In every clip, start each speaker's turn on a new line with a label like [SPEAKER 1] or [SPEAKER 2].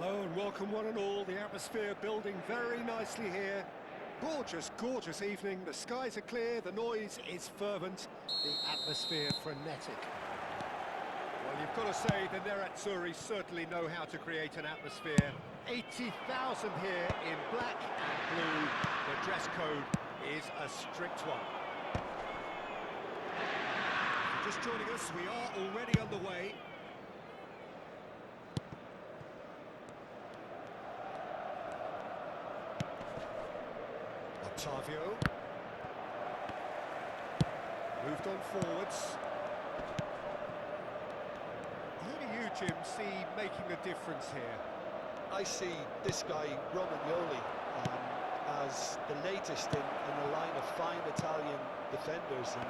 [SPEAKER 1] Hello and welcome one and all. The atmosphere building very nicely here. Gorgeous, gorgeous evening. The skies are clear, the noise is fervent, the atmosphere frenetic. Well, you've got to say the Nerazzurri certainly know how to create an atmosphere. 80,000 here in black and blue. The dress code is a strict one. Just joining us, we are already underway. Octavio. Moved on forwards. Who do you, Jim, see making the difference here?
[SPEAKER 2] I see this guy, Romagnoli, as the latest in a line of fine Italian defenders, and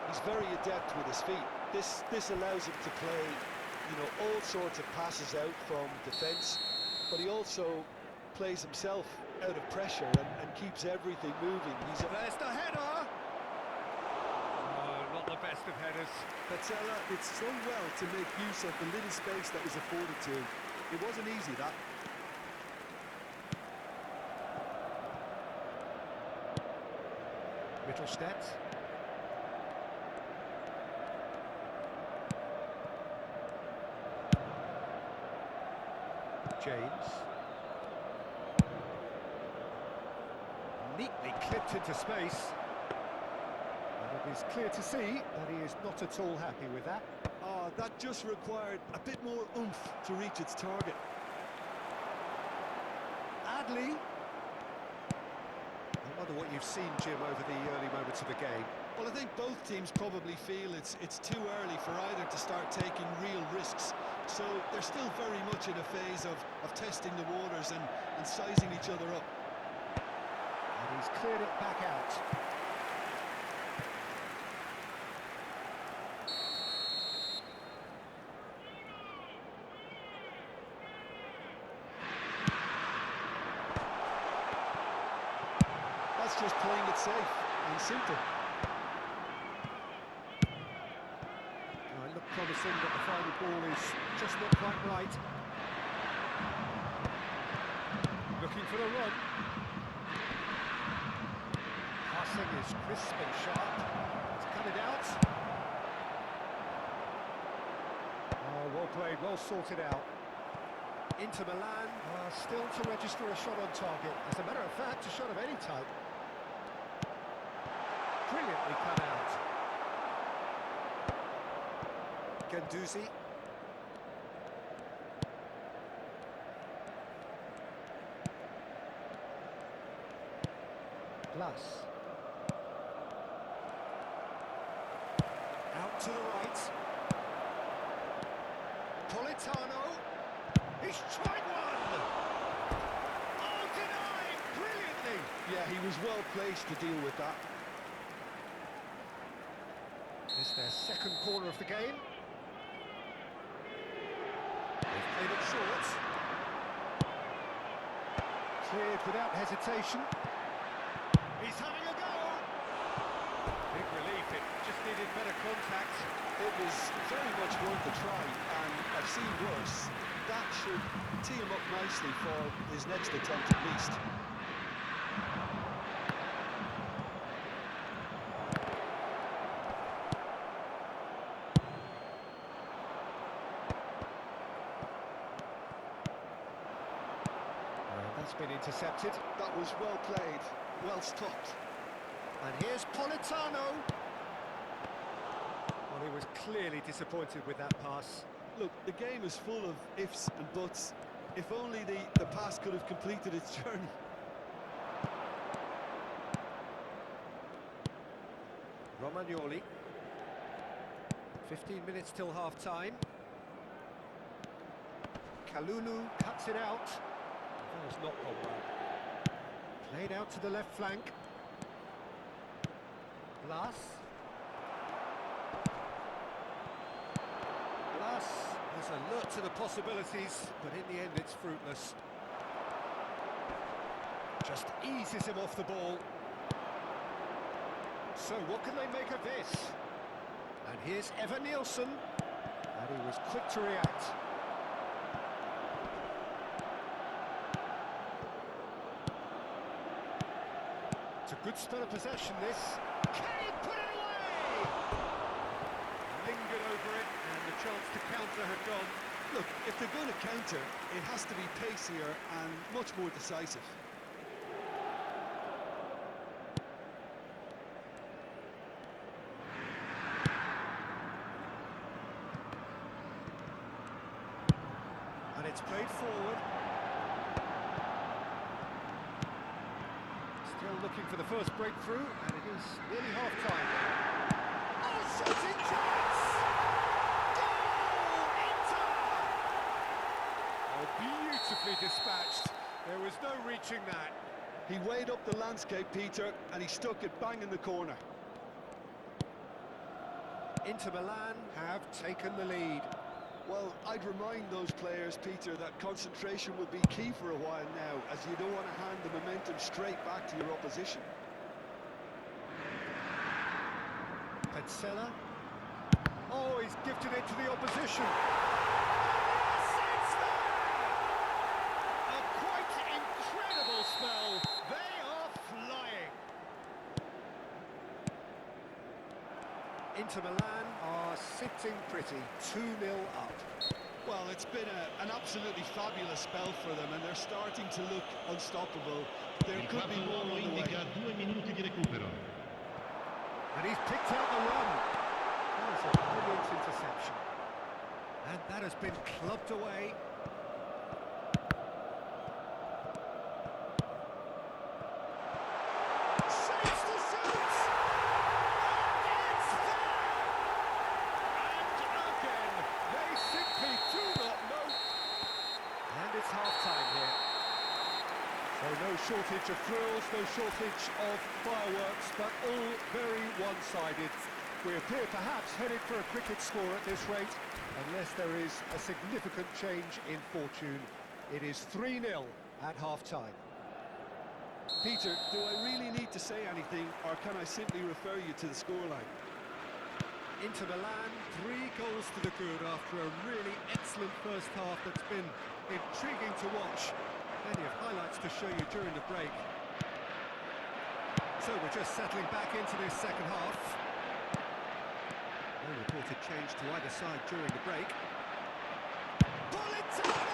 [SPEAKER 2] he's very adept with his feet. This allows him to play, all sorts of passes out from defence, but he also plays himself out of pressure and keeps everything moving.
[SPEAKER 1] There's the header! Oh, not the best of headers.
[SPEAKER 3] Petzella did so well to make use of the little space that was afforded to him. It wasn't easy, that.
[SPEAKER 1] Mittelstadt. James. Neatly clipped into space. And it is clear to see that he is not at all happy with that.
[SPEAKER 3] That just required a bit more oomph to reach its target.
[SPEAKER 1] Adley. I wonder what you've seen, Jim, over the early moments of the game.
[SPEAKER 3] Well, I think both teams probably feel it's too early for either to start taking real risks. So they're still very much in a phase of testing the waters and sizing each other up.
[SPEAKER 1] And he's cleared it back out.
[SPEAKER 3] That's just playing it safe and simple.
[SPEAKER 1] It looked promising, but the final ball is just not quite right. Looking for the run. Passing is crisp and sharp. It's cut it out. Oh, well played, well sorted out. Inter Milan still to register a shot on target. As a matter of fact, a shot of any type. Brilliantly cut out. Guendouzi. Plus. Out to the right. Politano. He's tried one! Oh, denied! Brilliantly!
[SPEAKER 3] Yeah, he was well placed to deal with that.
[SPEAKER 1] It's their second corner of the game. They've played it short. Cleared without hesitation. He's having a go! Big relief, it just needed better contact.
[SPEAKER 3] It was very much worth a try, and I've seen worse. That should tee him up nicely for his next attempt at least.
[SPEAKER 1] That's been intercepted.
[SPEAKER 3] That was well played, well stopped.
[SPEAKER 1] And here's Politano. Well, he was clearly disappointed with that pass.
[SPEAKER 3] Look, the game is full of ifs and buts. If only the pass could have completed its journey.
[SPEAKER 1] Romagnoli. 15 minutes till half-time. Kalulu cuts it out. That has not gone well. Played out to the left flank. Blas. Blas is alert to the possibilities, but in the end it's fruitless. Just eases him off the ball. So what can they make of this? And here's Evan Nielsen. And he was quick to react. It's a good spell of possession, this. Can he put it away? Lingered over it, and the chance to counter had gone.
[SPEAKER 3] Look, if they're going to counter, it has to be pacier and much more decisive.
[SPEAKER 1] And it's played forward. Still looking for the first breakthrough, and it is nearly half-time. Oh, shooting chance! Goal! Inter! Oh, beautifully dispatched. There was no reaching that.
[SPEAKER 3] He weighed up the landscape, Peter, and he stuck it bang in the corner.
[SPEAKER 1] Inter Milan have taken the lead.
[SPEAKER 3] Well, I'd remind those players, Peter, that concentration will be key for a while now, as you don't want to hand the momentum straight back to your opposition.
[SPEAKER 1] Petzela. Oh, he's gifted it to the opposition. Yes, it's there! A quite incredible spell. They are flying. Inter Milan are sitting pretty, 2-0 up.
[SPEAKER 3] Well, it's been an absolutely fabulous spell for them, and they're starting to look unstoppable. There could be more on the way.
[SPEAKER 1] And he's picked out the run. That was a brilliant interception. And that has been clubbed away. Saves the shoot! It's there! And again, they simply do not know. And it's half-time here. So no shortage of thrills, no shortage of fireworks, but all very one-sided. We appear perhaps headed for a cricket score at this rate, unless there is a significant change in fortune. It is 3-0 at half-time.
[SPEAKER 3] Peter, do I really need to say anything, or can I simply refer you to the scoreline?
[SPEAKER 1] Inter Milan, 3 goals to the good after a really excellent first half that's been intriguing to watch. Plenty of highlights to show you during the break. So we're just settling back into this second half. No reported change to either side during the break. Politano!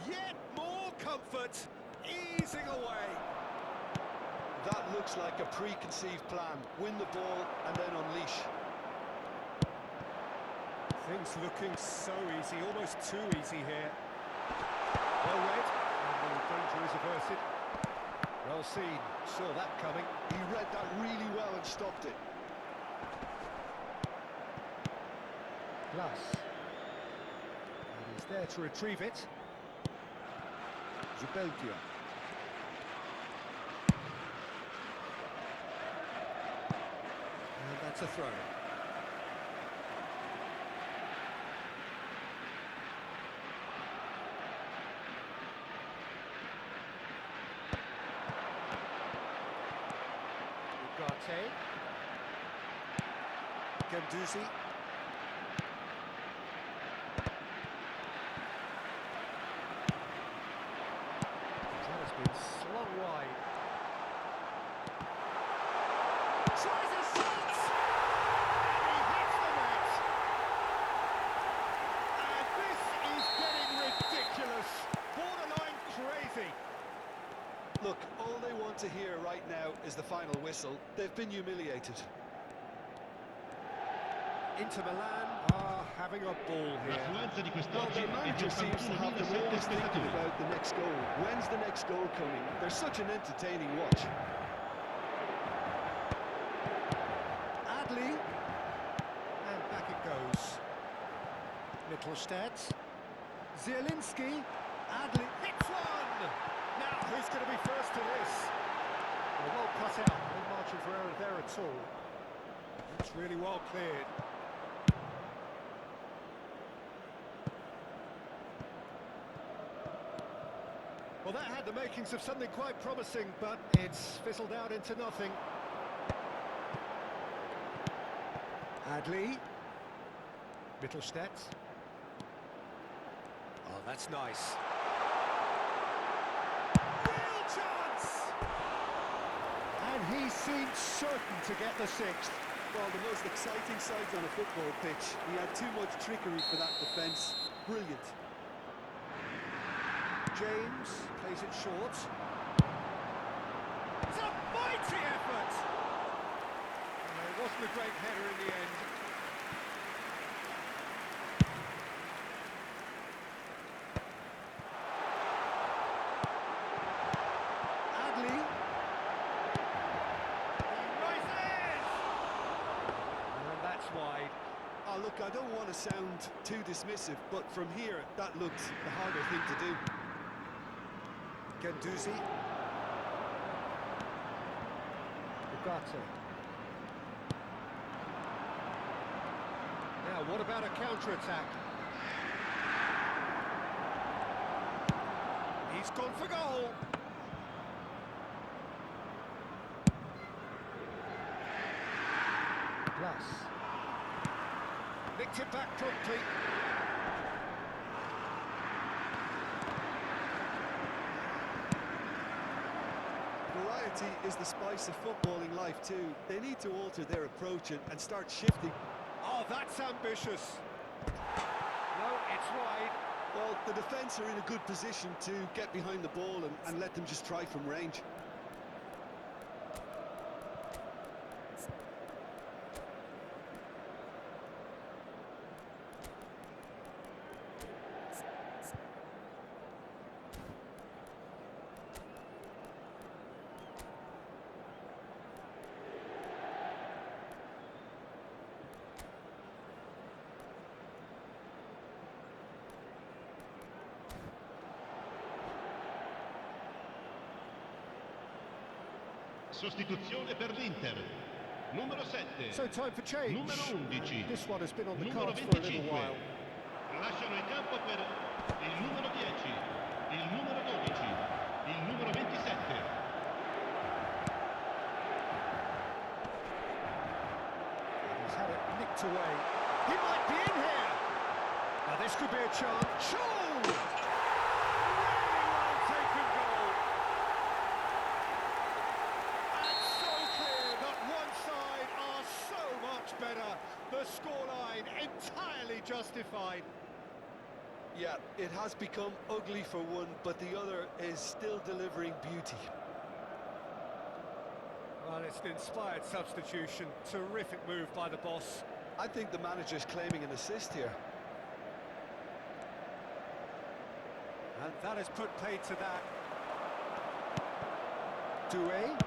[SPEAKER 1] Yet more comfort, easing away.
[SPEAKER 3] That looks like a preconceived plan. Win the ball and then unleash.
[SPEAKER 1] Things looking so easy, almost too easy here. Well read, and the danger is averted. Well seen, saw that coming.
[SPEAKER 3] He read that really well and stopped it.
[SPEAKER 1] Plus. And he's there to retrieve it. Zubeldia. And that's a throw. Ugarte. Ganduzi. Slung wide. Tries a shot! And he hits the net! And this is getting ridiculous. Borderline crazy.
[SPEAKER 3] Look, all they want to hear right now is the final whistle. They've been humiliated.
[SPEAKER 1] Inter Milan are having a ball here.
[SPEAKER 3] Well, their manager seems to have them always thinking about the next goal. When's the next goal coming? They're such an entertaining watch.
[SPEAKER 1] Adli. And back it goes. Mittelstadt. Zielinski. Adli hits one! Now, who's going to be first to this? Well cut out. No margin for error there at all. That's really well cleared. Well, that had the makings of something quite promising, but it's fizzled out into nothing. Adli. Mittelstädt. Oh, that's nice. Real chance! And he seemed certain to get the sixth.
[SPEAKER 3] Well, the most exciting sides on a football pitch. He had too much trickery for that defence. Brilliant.
[SPEAKER 1] James plays it short. It's a mighty effort! It wasn't a great header in the end. Adli. He rises! And that's wide.
[SPEAKER 3] Oh, look, I don't want to sound too dismissive, but from here, that looked the harder thing to do.
[SPEAKER 1] Guendouzi. Ugarte. Now, what about a counter-attack? He's gone for goal. Plus. Nicked it back promptly.
[SPEAKER 3] Variety is the spice of footballing life too. They need to alter their approach and start shifting.
[SPEAKER 1] Oh, that's ambitious. No, it's wide.
[SPEAKER 3] Well, the defence are in a good position to get behind the ball and let them just try from range.
[SPEAKER 4] Sostituzione per l'Inter. Numero 7.
[SPEAKER 1] So time for change.
[SPEAKER 4] Numero 11.
[SPEAKER 1] This one has been on the
[SPEAKER 4] Numero
[SPEAKER 1] cards for a
[SPEAKER 4] 25.
[SPEAKER 1] little while.
[SPEAKER 4] Lasciano il campo per il numero 10, il numero 12, il numero 27.
[SPEAKER 1] He's had it nicked away. He might be in here. Now this could be a chance. Really well taken goal. And so clear that one side are so much better. The scoreline entirely justified.
[SPEAKER 3] Yeah, it has become ugly for one, but the other is still delivering beauty.
[SPEAKER 1] Well, it's an inspired substitution. Terrific move by the boss.
[SPEAKER 3] I think the manager's claiming an assist here.
[SPEAKER 1] And that has put paid to that. Doué.